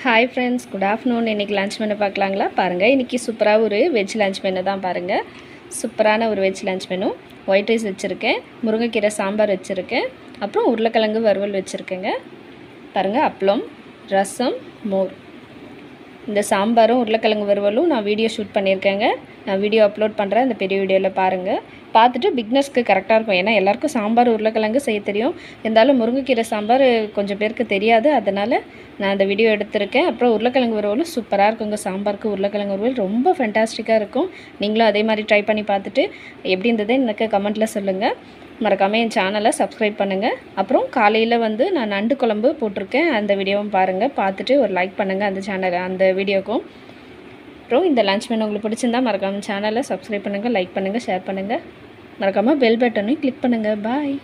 Hi friends, good afternoon. இன்றைக்கி lunch menu பார்க்கலாங்களா? பாருங்கள், இன்றைக்கி சூப்பராக ஒரு வெஜ் லன்ச் மெனு தான் பாருங்கள். சூப்பரான ஒரு veg lunch menu. White rice வச்சுருக்கேன், முருங்கைக்கீரை சாம்பார் வச்சுருக்கேன், அப்புறம் உருளைக்கிழங்கு வறுவல் வச்சுருக்கேங்க. பாருங்கள், அப்பளம், ரசம், மோர். இந்த சாம்பாரும் உருளைக்கிழங்கு வறுவலும் நான் வீடியோ ஷூட் பண்ணியிருக்கேங்க. நான் வீடியோ அப்லோட் பண்ணுறேன், அந்த பெரிய வீடியோவில் பாருங்கள். பார்த்துட்டு பிக்னஸ்க்கு கரெக்டாக இருக்கும். ஏன்னா எல்லாேருக்கும் சாம்பார் உருளைக்கிழங்கு செய்ய தெரியும். இருந்தாலும் முருங்கைக்கீரை சாம்பார் கொஞ்சம் பேருக்கு தெரியாது. அதனால் நான் அந்த வீடியோ எடுத்திருக்கேன். அப்புறம் உருளைக்கிழங்கு வறுவலும் சூப்பராக இருக்குங்க. சாம்பாருக்கு உருளைக்கிழங்கு வறுவல் ரொம்ப ஃபென்டாஸ்டிக்காக இருக்கும். நீங்களும் அதே மாதிரி ட்ரை பண்ணி பார்த்துட்டு எப்படி இருந்தது எனக்கு கமெண்ட்டில் சொல்லுங்கள். மறக்காமல் என் சேனலை சப்ஸ்கிரைப் பண்ணுங்கள். அப்புறம் காலையில் நான் நண்டு குழம்பு போட்டிருக்கேன், அந்த வீடியோவும் பாருங்கள். பார்த்துட்டு ஒரு லைக் பண்ணுங்கள் அந்த வீடியோக்கும். அப்புறம் இந்த லன்ச் மெனு உங்களுக்கு பிடிச்சிருந்தா மறக்காமல் சேனலை சப்ஸ்கிரைப் பண்ணுங்கள், லைக் பண்ணுங்கள், ஷேர் பண்ணுங்கள். மறக்காமல் பெல் பட்டனையும் கிளிக் பண்ணுங்கள். பாய்.